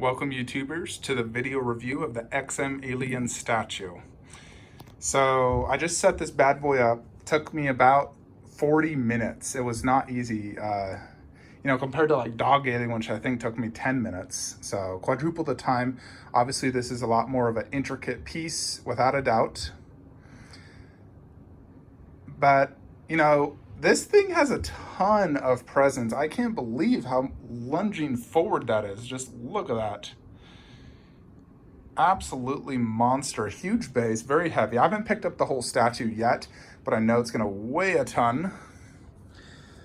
Welcome YouTubers to the video review of the XM Alien statue. So I just set this bad boy up. Took me about 40 minutes. It was not easy, compared to like dog alien, which I think took me 10 minutes. So quadruple the time. Obviously this is a lot more of an intricate piece without a doubt. But, this thing has a ton of presence. I can't believe how lunging forward that is. Just look at that. Absolutely monster. Huge base, very heavy. I haven't picked up the whole statue yet, but I know it's gonna weigh a ton.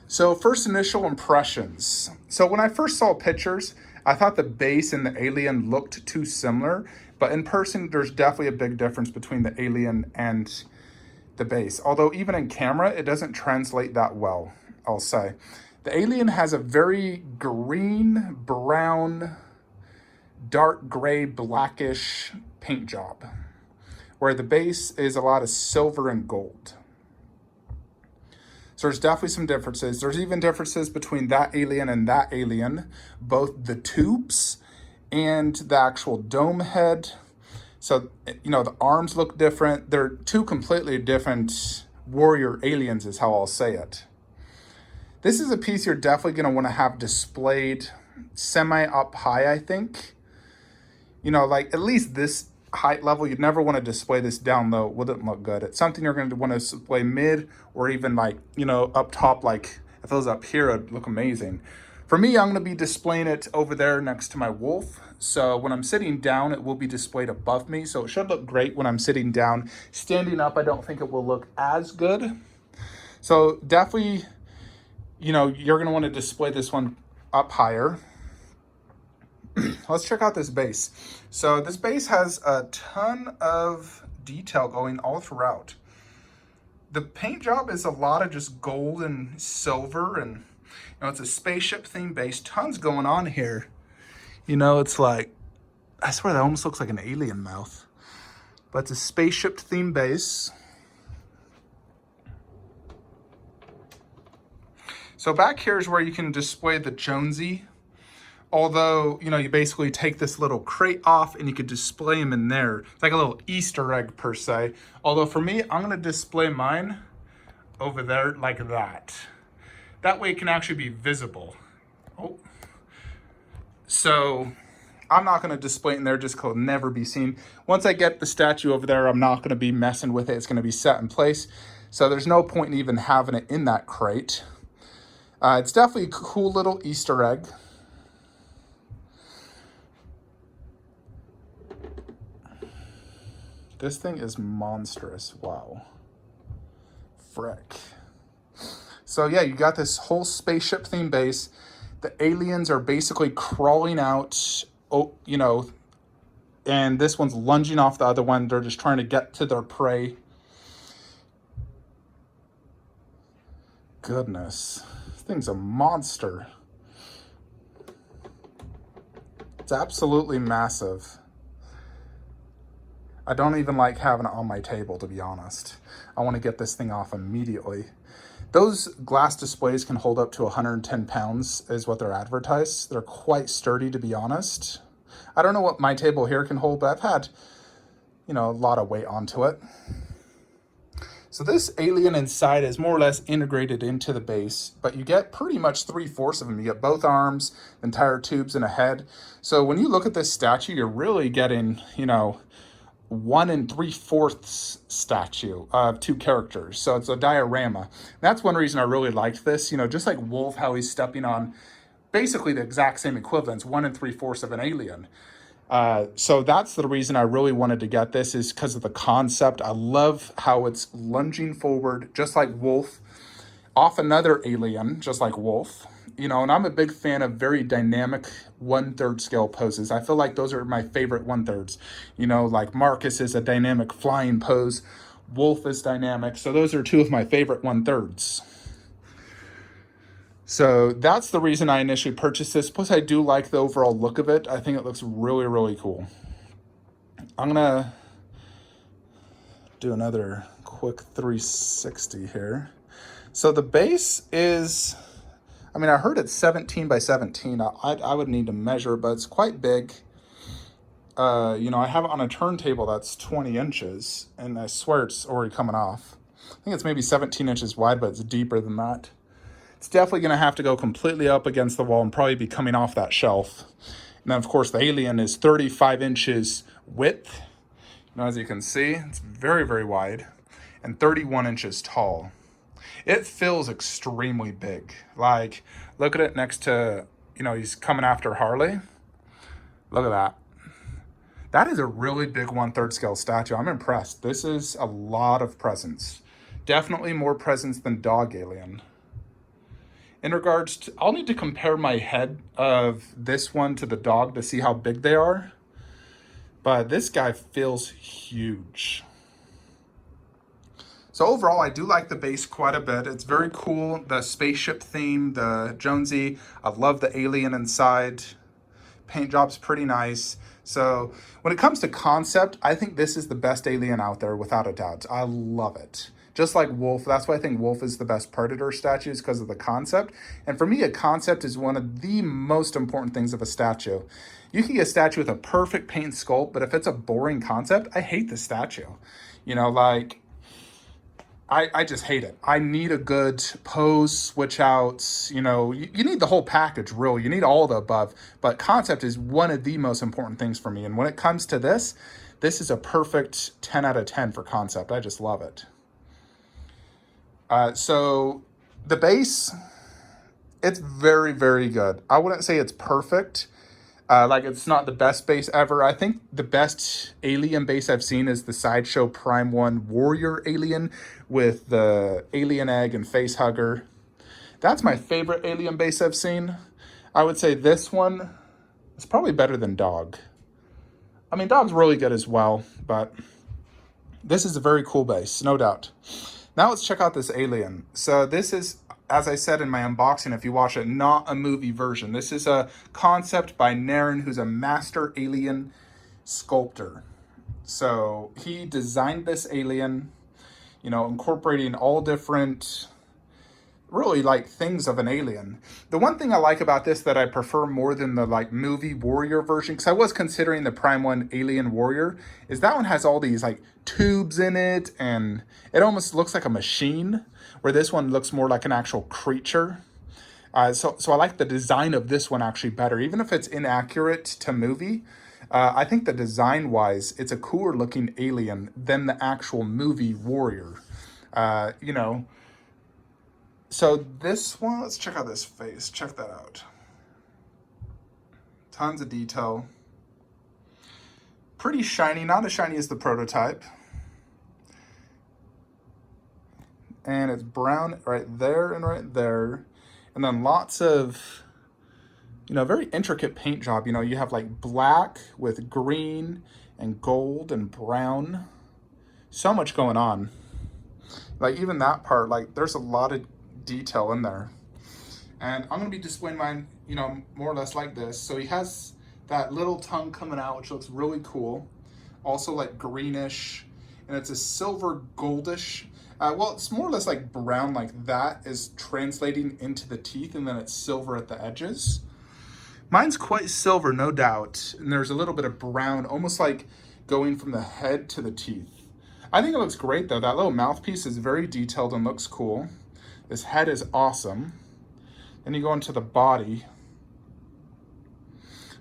So first initial impressions. So when I first saw pictures, I thought the base and the alien looked too similar, but in person, there's definitely a big difference between the alien and the base. Although even in camera, it doesn't translate that well, I'll say. The alien has a very green, brown, dark gray, blackish paint job, where the base is a lot of silver and gold. So there's definitely some differences. There's even differences between that alien and that alien, both the tubes and the actual dome head. So, the arms look different. They're two completely different warrior aliens is how I'll say it. This is a piece you're definitely going to want to have displayed semi up high, I think. Like at least this height level, you'd never want to display this down low. It wouldn't look good. It's something you're going to want to display mid or even like, up top. Like if it was up here, it'd look amazing. For me, I'm going to be displaying it over there next to my wolf. So when I'm sitting down, it will be displayed above me. So it should look great when I'm sitting down. Standing up, I don't think it will look as good. So definitely, you're going to want to display this one up higher. Let's check out this base. So this base has a ton of detail going all throughout. The paint job is a lot of just gold and silver, and it's a spaceship theme base. Tons going on here. It's like, I swear that almost looks like an alien mouth. But it's a spaceship theme base. So back here is where you can display the Jonesy. Although, you basically take this little crate off and you could display them in there. It's like a little Easter egg per se. Although for me, I'm gonna display mine over there like that. That way it can actually be visible. Oh. So I'm not gonna display it in there just because it'll never be seen. Once I get the statue over there, I'm not gonna be messing with it. It's gonna be set in place. So there's no point in even having it in that crate. It's definitely a cool little Easter egg. This thing is monstrous. Wow. Frick. So yeah, you got this whole spaceship theme base. The aliens are basically crawling out, and this one's lunging off the other one. They're just trying to get to their prey. Goodness. This thing's a monster. It's absolutely massive. I don't even like having it on my table, to be honest. I want to get this thing off immediately. Those glass displays can hold up to 110 pounds is what they're advertised. They're quite sturdy, to be honest. I don't know what my table here can hold, but I've had, a lot of weight onto it. So this alien inside is more or less integrated into the base, but you get pretty much 3/4 of them. You get both arms, entire tubes, and a head. So when you look at this statue, you're really getting, 1 3/4 statue of two characters. So it's a diorama. That's one reason I really liked this. Just like Wolf, how he's stepping on basically the exact same equivalents, 1 3/4 of an alien. So that's the reason I really wanted to get this, is because of the concept. I love how it's lunging forward, just like Wolf, off another alien, just like Wolf. And I'm a big fan of very dynamic 1/3 scale poses. I feel like those are my favorite 1/3. Like Marcus is a dynamic flying pose. Wolf is dynamic. So those are two of my favorite 1/3s. So that's the reason I initially purchased this. Plus I do like the overall look of it. I think it looks really, really cool. I'm gonna do another quick 360 here. So the base is, I heard it's 17 by 17. I would need to measure, but it's quite big. you know, I have it on a turntable that's 20 inches, and I swear it's already coming off. I think it's maybe 17 inches wide, but it's deeper than that. It's definitely going to have to go completely up against the wall and probably be coming off that shelf. And then, of course, the alien is 35 inches width. You know, as you can see, it's very, very wide, and 31 inches tall. It feels extremely big. Like, look at it next to, you know, he's coming after Harley. Look at that. That is a really big 1/3 scale statue. I'm impressed. This is a lot of presence. Definitely more presence than Dog Alien. In regards to, I'll need to compare my head of this one to the dog to see how big they are. But this guy feels huge. So overall, I do like the base quite a bit. It's very cool. The spaceship theme, the Jonesy. I love the alien inside. Paint job's pretty nice. So when it comes to concept, I think this is the best alien out there without a doubt. I love it. Just like Wolf, that's why I think Wolf is the best Predator statues, because of the concept. And for me, a concept is one of the most important things of a statue. You can get a statue with a perfect paint sculpt, but if it's a boring concept, I hate the statue. You know, like, I just hate it. I need a good pose, switch outs, you know, you need the whole package, really. You need all the above. But concept is one of the most important things for me. And when it comes to this, this is a perfect 10 out of 10 for concept. I just love it. So the base, it's very, very good. I wouldn't say it's perfect. Like, it's not the best base ever. I think the best alien base I've seen is the Sideshow Prime 1 Warrior Alien with the alien egg and face hugger. That's my favorite alien base I've seen. I would say this one is probably better than Dog. I mean, Dog's really good as well, but this is a very cool base, no doubt. Now let's check out this alien. So this is, as I said in my unboxing, if you watch it, not a movie version. This is a concept by Naren, who's a master alien sculptor. So he designed this alien, you know, incorporating all different, really, like, things of an alien. The one thing I like about this that I prefer more than the, like, movie Warrior version, because I was considering the Prime 1 Alien Warrior, is that one has all these, like, tubes in it, and it almost looks like a machine, where this one looks more like an actual creature. So I like the design of this one actually better, even if it's inaccurate to movie. I think that design-wise, it's a cooler looking alien than the actual movie Warrior. You know, so this one, let's check out this face. Check that out. Tons of detail. Pretty shiny, not as shiny as the prototype. And it's brown right there and right there. And then lots of, you know, very intricate paint job. You know, you have like black with green and gold and brown. So much going on. Like, even that part, like, there's a lot of detail in there. And I'm going to be displaying mine, you know, more or less like this. So he has that little tongue coming out, which looks really cool. Also, like, greenish. And it's a silver goldish. Well, it's more or less like brown, like that is translating into the teeth, and then it's silver at the edges. Mine's quite silver, no doubt. And there's a little bit of brown, almost like going from the head to the teeth. I think it looks great, though. That little mouthpiece is very detailed and looks cool. This head is awesome. Then you go into the body.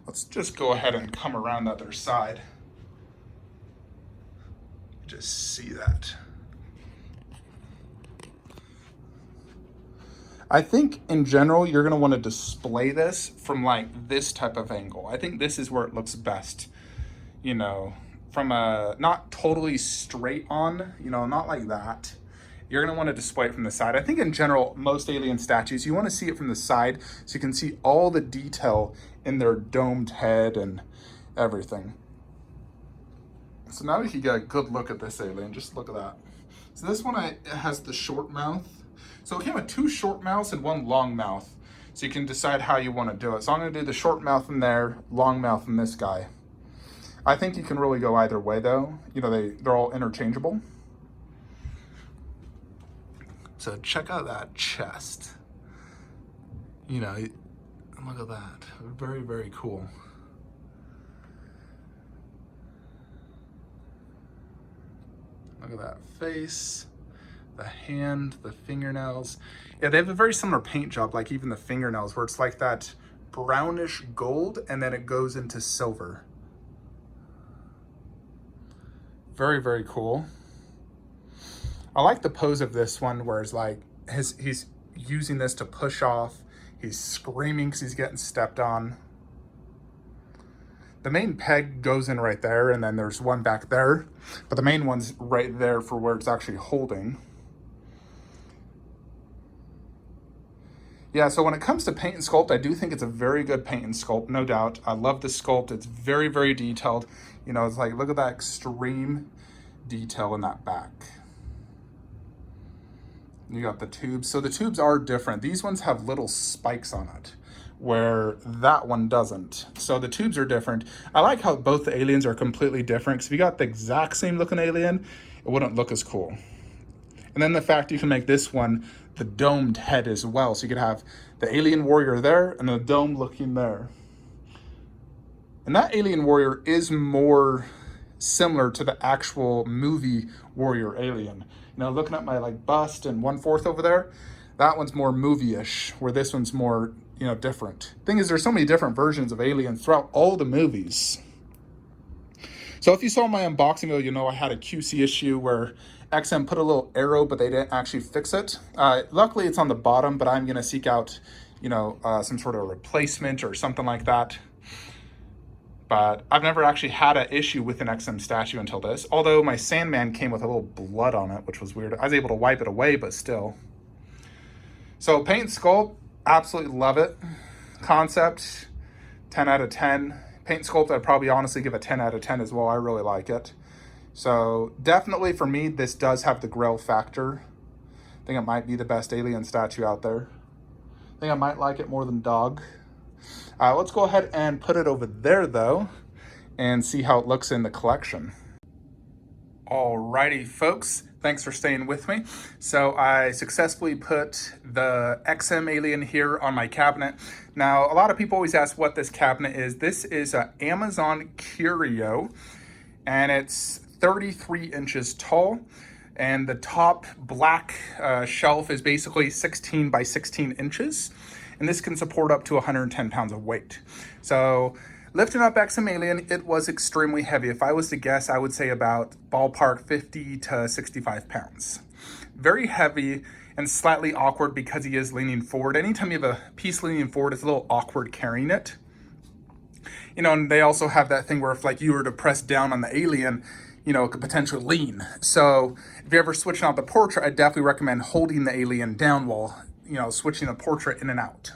Let's just go ahead and come around the other side. Just see that. I think in general, you're gonna wanna display this from like this type of angle. I think this is where it looks best, you know, from a, not totally straight on, you know, not like that. You're gonna wanna display it from the side. I think in general, most alien statues, you wanna see it from the side so you can see all the detail in their domed head and everything. So now we can get a good look at this alien, just look at that. So this one it has the short mouth. So it came with 2 short mouths and 1 long mouth. So you can decide how you want to do it. So I'm going to do the short mouth in there, long mouth in this guy. I think you can really go either way, though. You know, they're all interchangeable. So check out that chest. You know, look at that. Very, very cool. Look at that face, the hand, the fingernails. Yeah, they have a very similar paint job, like even the fingernails, where it's like that brownish gold and then it goes into silver. Very, very cool. I like the pose of this one where it's like he's using this to push off. He's screaming because he's getting stepped on. The main peg goes in right there, and then there's one back there, but the main one's right there for where it's actually holding. Yeah, so when it comes to paint and sculpt, I do think it's a very good paint and sculpt, no doubt. I love the sculpt. It's very, very detailed. You know, it's like, look at that extreme detail in that back. You got the tubes. So the tubes are different. These ones have little spikes on it, where that one doesn't. So the tubes are different. I like how both the aliens are completely different, because if you got the exact same looking alien, it wouldn't look as cool. And then the fact you can make this one the domed head as well. So you could have the alien warrior there and the dome looking there. And that alien warrior is more similar to the actual movie warrior alien. You know, looking at my like bust and 1/4 over there, that one's more movie-ish, where this one's more, you know, different. Thing is, there's so many different versions of aliens throughout all the movies. So if you saw my unboxing video, you know I had a QC issue where XM put a little arrow, but they didn't actually fix it. Luckily, it's on the bottom, but I'm going to seek out, you know, some sort of replacement or something like that. But I've never actually had an issue with an XM statue until this, although my Sandman came with a little blood on it, which was weird. I was able to wipe it away, but still. So paint sculpt, absolutely love it. Concept, 10 out of 10. Paint sculpt, I'd probably honestly give a 10 out of 10 as well. I really like it. So definitely for me, this does have the grill factor. I think it might be the best alien statue out there. I think I might like it more than Dog. Let's go ahead and put it over there though, and see how it looks in the collection. Alrighty folks, thanks for staying with me. So I successfully put the XM alien here on my cabinet. Now, a lot of people always ask what this cabinet is. This is an Amazon Curio, and it's 33 inches tall. And the top black shelf is basically 16 by 16 inches. And this can support up to 110 pounds of weight. So lifting up XM Alien, it was extremely heavy. If I was to guess, I would say about ballpark 50 to 65 pounds. Very heavy and slightly awkward because he is leaning forward. Anytime you have a piece leaning forward, it's a little awkward carrying it. You know, and they also have that thing where if like you were to press down on the alien, you know, it could potentially lean. So if you're ever switching out the portrait, I definitely recommend holding the alien down while, you know, switching the portrait in and out.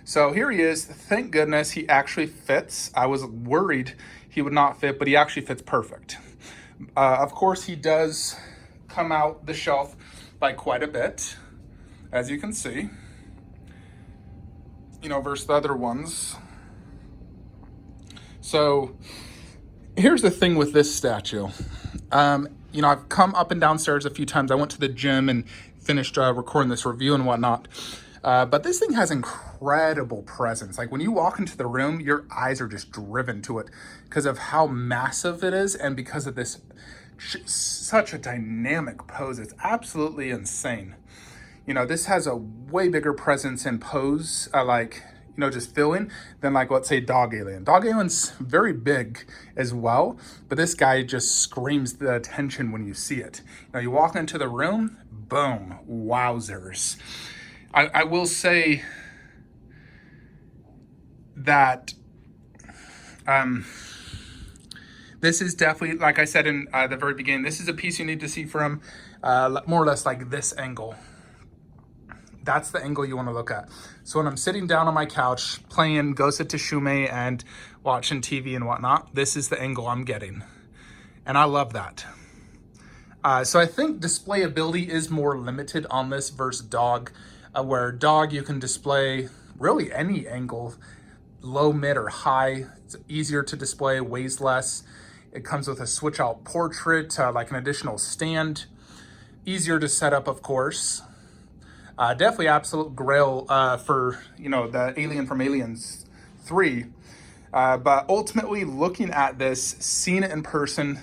So here he is. Thank goodness he actually fits. I was worried he would not fit, but he actually fits perfect. Of course, he does come out the shelf by quite a bit, as you can see, you know, versus the other ones. So here's the thing with this statue. You know, I've come up and downstairs a few times. I went to the gym and finished recording this review and whatnot. But this thing has incredible presence. Like when you walk into the room, your eyes are just driven to it because of how massive it is and because of this such a dynamic pose. It's absolutely insane. You know, this has a way bigger presence in pose, like, you know, just feeling than like, let's say Dog Alien. Dog Alien's very big as well, but this guy just screams the attention when you see it. You know, you walk into the room, boom, wowzers. I will say that this is definitely, like I said in the very beginning, this is a piece you need to see from more or less like this angle. That's the angle you want to look at. So when I'm sitting down on my couch playing Ghost of Tsushima and watching TV and whatnot, this is the angle I'm getting. And I love that. So I think displayability is more limited on this versus Dog, where Dog you can display really any angle, low, mid, or high. It's easier to display, weighs less. It comes with a switch out portrait, like an additional stand. Easier to set up, of course. Definitely absolute grail for, you know, the alien from Aliens 3. But ultimately looking at this, seeing it in person,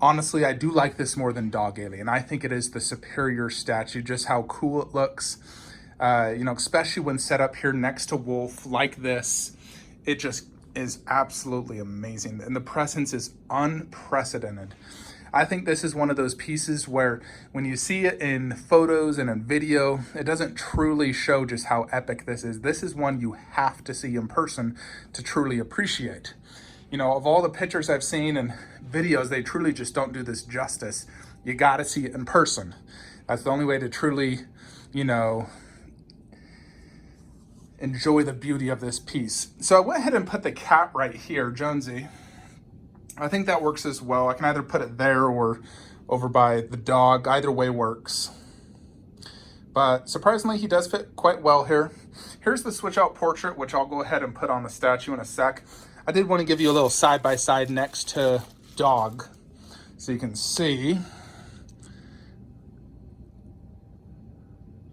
Honestly, I do like this more than Dog Alien. I think it is the superior statue, just how cool it looks. Especially when set up here next to Wolf like this, it just is absolutely amazing. And the presence is unprecedented. I think this is one of those pieces where when you see it in photos and in video, it doesn't truly show just how epic this is. This is one you have to see in person to truly appreciate. Of all the pictures I've seen and videos, they truly just don't do this justice. You got to see it in person. That's the only way to truly, enjoy the beauty of this piece. So I went ahead and put the cat right here, Jonesy. I think that works as well. I can either put it there or over by the dog. Either way works. But surprisingly, he does fit quite well here. Here's the switch out portrait, which I'll go ahead and put on the statue in a sec. I did want to give you a little side-by-side next to dog, so you can see.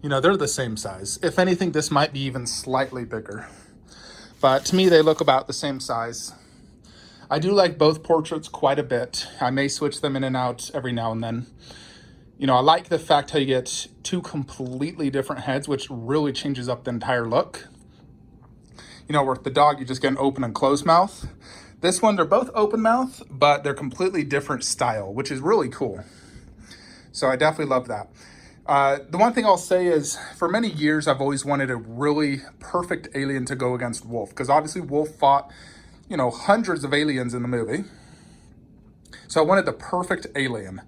They're the same size. If anything, this might be even slightly bigger. But to me, they look about the same size. I do like both portraits quite a bit. I may switch them in and out every now and then. I like the fact how you get two completely different heads, which really changes up the entire look. With the dog, you just get an open and closed mouth. This one, they're both open mouth, but they're completely different style, which is really cool. So I definitely love that. The one thing I'll say is, for many years, I've always wanted a really perfect alien to go against Wolf, because obviously Wolf fought, hundreds of aliens in the movie. So I wanted the perfect alien.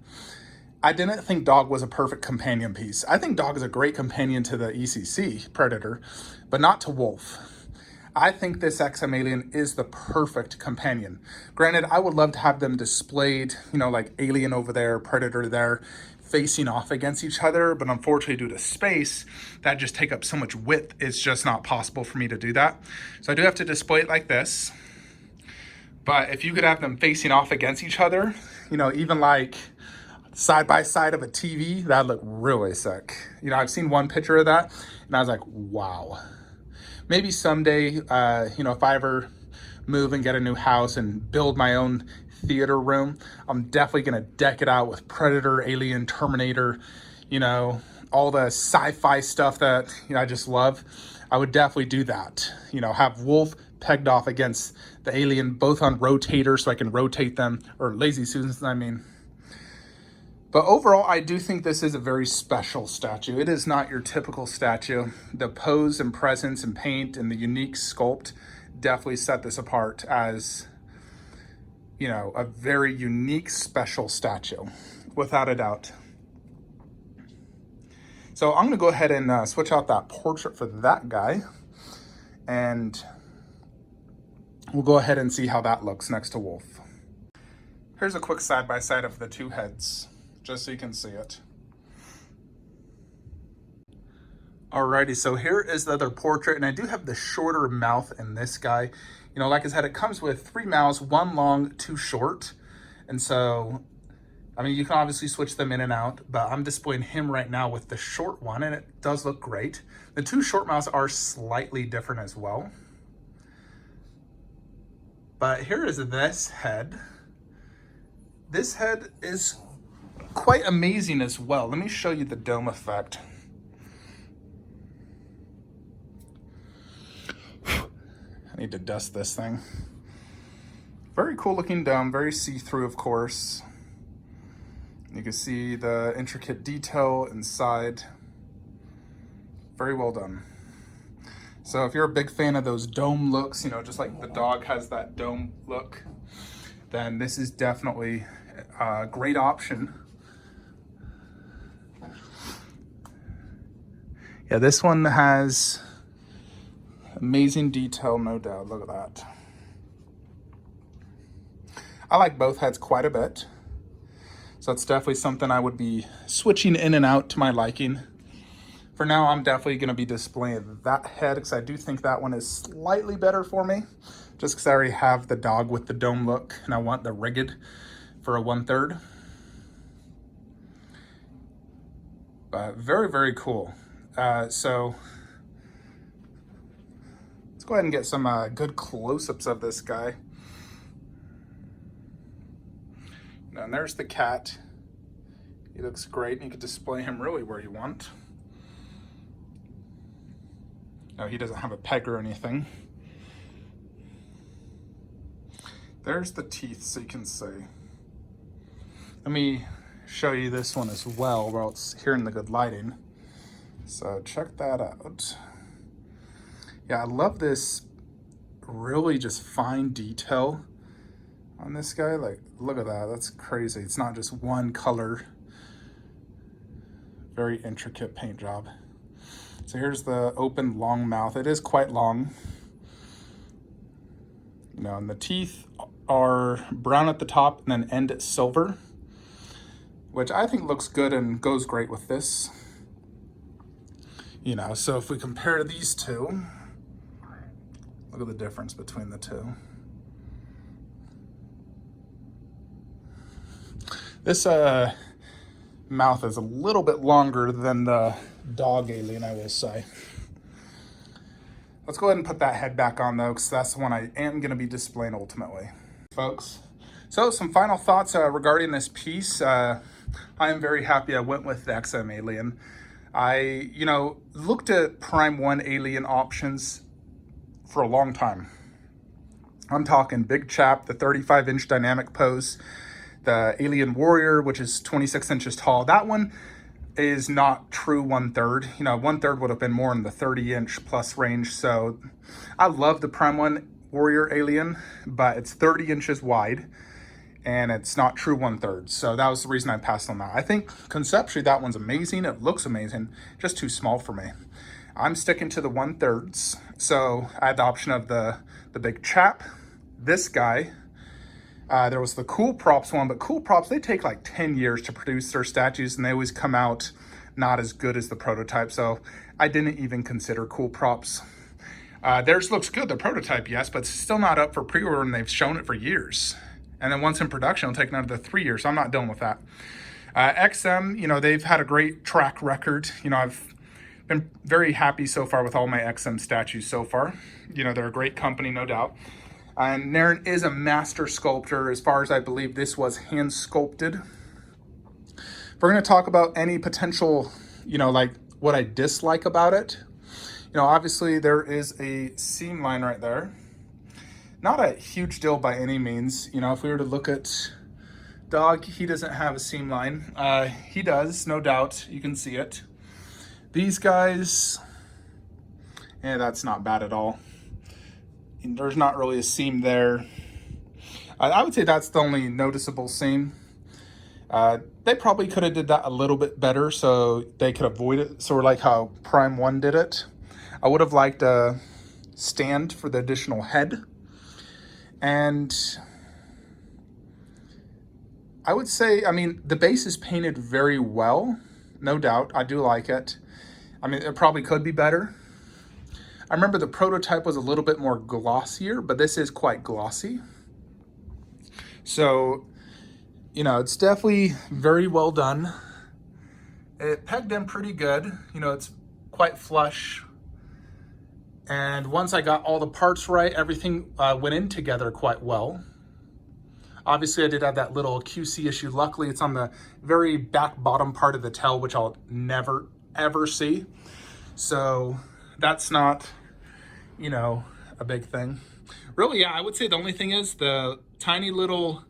I didn't think Dog was a perfect companion piece. I think Dog is a great companion to the ECC Predator, but not to Wolf. I think this XM alien is the perfect companion. Granted, I would love to have them displayed, like Alien over there, Predator there, facing off against each other, but unfortunately due to space, that just take up so much width, it's just not possible for me to do that. So I do have to display it like this. But if you could have them facing off against each other, even like side by side of a TV, that'd look really sick. I've seen one picture of that and I was like, wow. Maybe someday, if I ever move and get a new house and build my own theater room, I'm definitely gonna deck it out with Predator, Alien, Terminator, all the sci-fi stuff that I just love. I would definitely do that. Have Wolf pegged off against the Alien, both on rotators so I can rotate them, or lazy Susans, I mean. But overall, I do think this is a very special statue. It is not your typical statue. The pose and presence and paint and the unique sculpt definitely set this apart as, a very unique, special statue, without a doubt. So I'm gonna go ahead and switch out that portrait for that guy. And we'll go ahead and see how that looks next to Wolf. Here's a quick side-by-side of the two heads, just so you can see it. Alrighty, so here is the other portrait, and I do have the shorter mouth in this guy. Like I said, it comes with 3 mouths, 1 long, 2 short. And so, you can obviously switch them in and out, but I'm displaying him right now with the short one, and it does look great. The 2 short mouths are slightly different as well. But here is this head. This head is quite amazing as well. Let me show you the dome effect. I need to dust this thing. Very cool looking dome, very see-through, of course. You can see the intricate detail inside. Very well done. So if you're a big fan of those dome looks, just like the dog has that dome look, then this is definitely a great option. Yeah, this one has amazing detail, no doubt. Look at that. I like both heads quite a bit. So it's definitely something I would be switching in and out to my liking. For now, I'm definitely going to be displaying that head because I do think that one is slightly better for me. Just because I already have the dog with the dome look and I want the rigged for a 1/3. But very, very cool. So let's go ahead and get some good close-ups of this guy. And there's the cat. He looks great, and you can display him really where you want. No, he doesn't have a peg or anything. There's the teeth, so you can see. Let me show you this one as well, while it's here in the good lighting. So check that out. Yeah, I love this really just fine detail on this guy. Like, look at that, that's crazy. It's not just one color. Very intricate paint job. So here's the open long mouth. It is quite long. You know, and the teeth are brown at the top and then end at silver, which I think looks good and goes great with this. You know, so if we compare these two, look at the difference between the two. This mouth is a little bit longer than the dog alien, I will say. Let's go ahead and put that head back on though, because that's the one I am going to be displaying ultimately. Folks, so some final thoughts regarding this piece. I am very happy I went with the XM alien. I, looked at Prime 1 alien options for a long time. I'm talking Big Chap, the 35-inch dynamic pose, the Alien Warrior, which is 26 inches tall. That one is not true 1/3. 1/3 would have been more in the 30-inch plus range. So I love the Prime 1 Warrior Alien, but it's 30 inches wide and it's not true 1/3. So that was the reason I passed on that. I think conceptually that one's amazing. It looks amazing, just too small for me. I'm sticking to the 1/3. So I had the option of the Big Chap, this guy. There was the Cool Props one, but Cool Props, they take like 10 years to produce their statues and they always come out not as good as the prototype. So I didn't even consider Cool Props. Theirs looks good, the prototype, yes, but it's still not up for pre-order and they've shown it for years. And then once in production, it'll take another 3 years. So I'm not done with that. XM, they've had a great track record. I've been very happy so far with all my XM statues so far. They're a great company, no doubt. And Naren is a master sculptor. As far as I believe, this was hand sculpted. If we're going to talk about any potential, like what I dislike about it, obviously there is a seam line right there. Not a huge deal by any means. If we were to look at Dog, he doesn't have a seam line. He does, no doubt. You can see it. These guys, that's not bad at all. There's not really a seam there. I would say that's the only noticeable seam. They probably could have did that a little bit better so they could avoid it, sort of like how Prime 1 did it. I would have liked a stand for the additional head. And I would say, the base is painted very well, no doubt. I do like it. It probably could be better. I remember the prototype was a little bit more glossier, but this is quite glossy. So, it's definitely very well done. It pegged in pretty good. It's quite flush. And once I got all the parts right, everything went in together quite well. Obviously, I did have that little QC issue. Luckily, it's on the very back bottom part of the tail, which I'll never, ever see. So that's not, a big thing. Really, yeah, I would say the only thing is the tiny little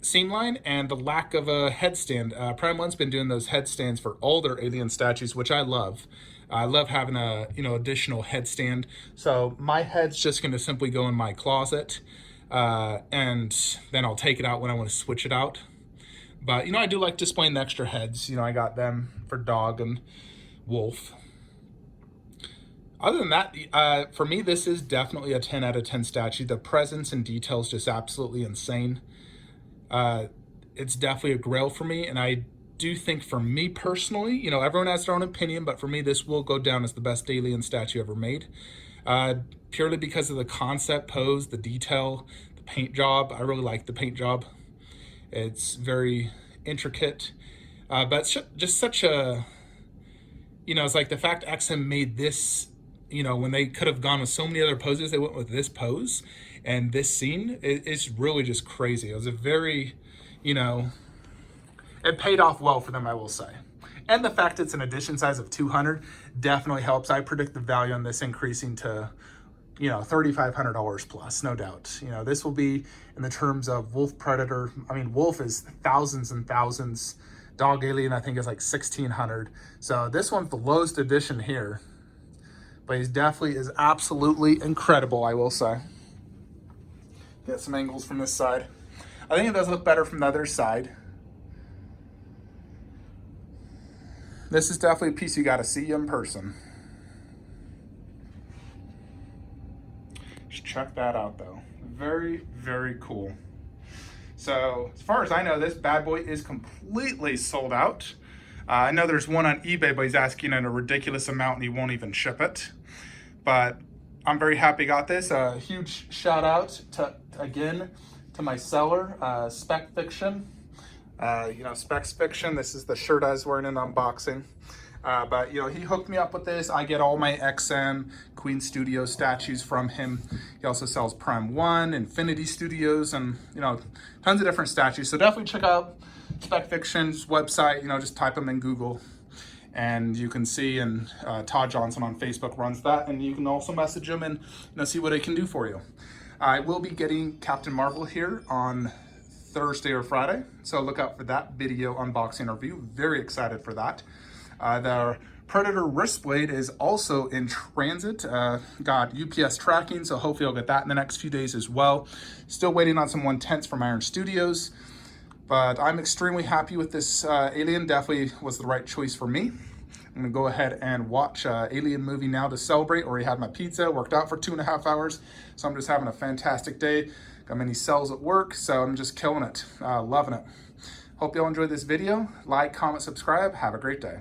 seam line and the lack of a headstand. Prime 1's been doing those headstands for all their alien statues, which I love. I love having a, additional headstand. So my head's just going to simply go in my closet. And then I'll take it out when I want to switch it out. But, I do like displaying the extra heads. I got them for Dog and Wolf. Other than that, for me, this is definitely a 10 out of 10 statue. The presence and detail is just absolutely insane. It's definitely a grail for me. And I do think for me personally, everyone has their own opinion, but for me, this will go down as the best alien statue ever made. Purely because of the concept pose, the detail, the paint job. I really like the paint job. It's very intricate, but it's just such a, it's like the fact XM made this, when they could have gone with so many other poses, they went with this pose. And this scene is really just crazy. It was a very, you know, it paid off well for them, I will say. And the fact it's an edition size of 200 definitely helps. I predict the value on this increasing to, you know, $3,500 plus, no doubt. You know, this will be in the terms of Wolf Predator. I mean, Wolf is thousands and thousands. Dog Alien, I think, is like 1,600. So this one's the lowest edition here. But he definitely is absolutely incredible, I will say. Get some angles from this side. I think it does look better from the other side. This is definitely a piece you got to see in person. Just check that out, though. Very, very cool. So as far as I know, this bad boy is completely sold out. I know there's one on eBay, but he's asking a ridiculous amount and he won't even ship it. But I'm very happy I got this. A huge shout out again to my seller, Spec Fiction. You know, Specs Fiction, this is the shirt I was wearing in unboxing. But, you know, he hooked me up with this. I get all my XM Queen Studio statues from him. He also sells Prime 1, Infinity Studios, and, you know, tons of different statues. So definitely check out Spec Fiction's website. You know, just type them in Google. And you can see, and Todd Johnson on Facebook runs that. And you can also message him and, you know, see what I can do for you. I will be getting Captain Marvel here on Thursday or Friday, so look out for that video unboxing review. Very excited for that. The Predator wrist blade is also in transit. Got UPS tracking, so hopefully I'll get that in the next few days as well. Still waiting on some 110s from Iron Studios, but I'm extremely happy with this Alien. Definitely was the right choice for me. I'm gonna go ahead and watch Alien movie now to celebrate. Already had my pizza, worked out for 2.5 hours, so I'm just having a fantastic day. Got many cells at work, so I'm just killing it, loving it. Hope y'all enjoyed this video. Like, comment, subscribe. Have a great day.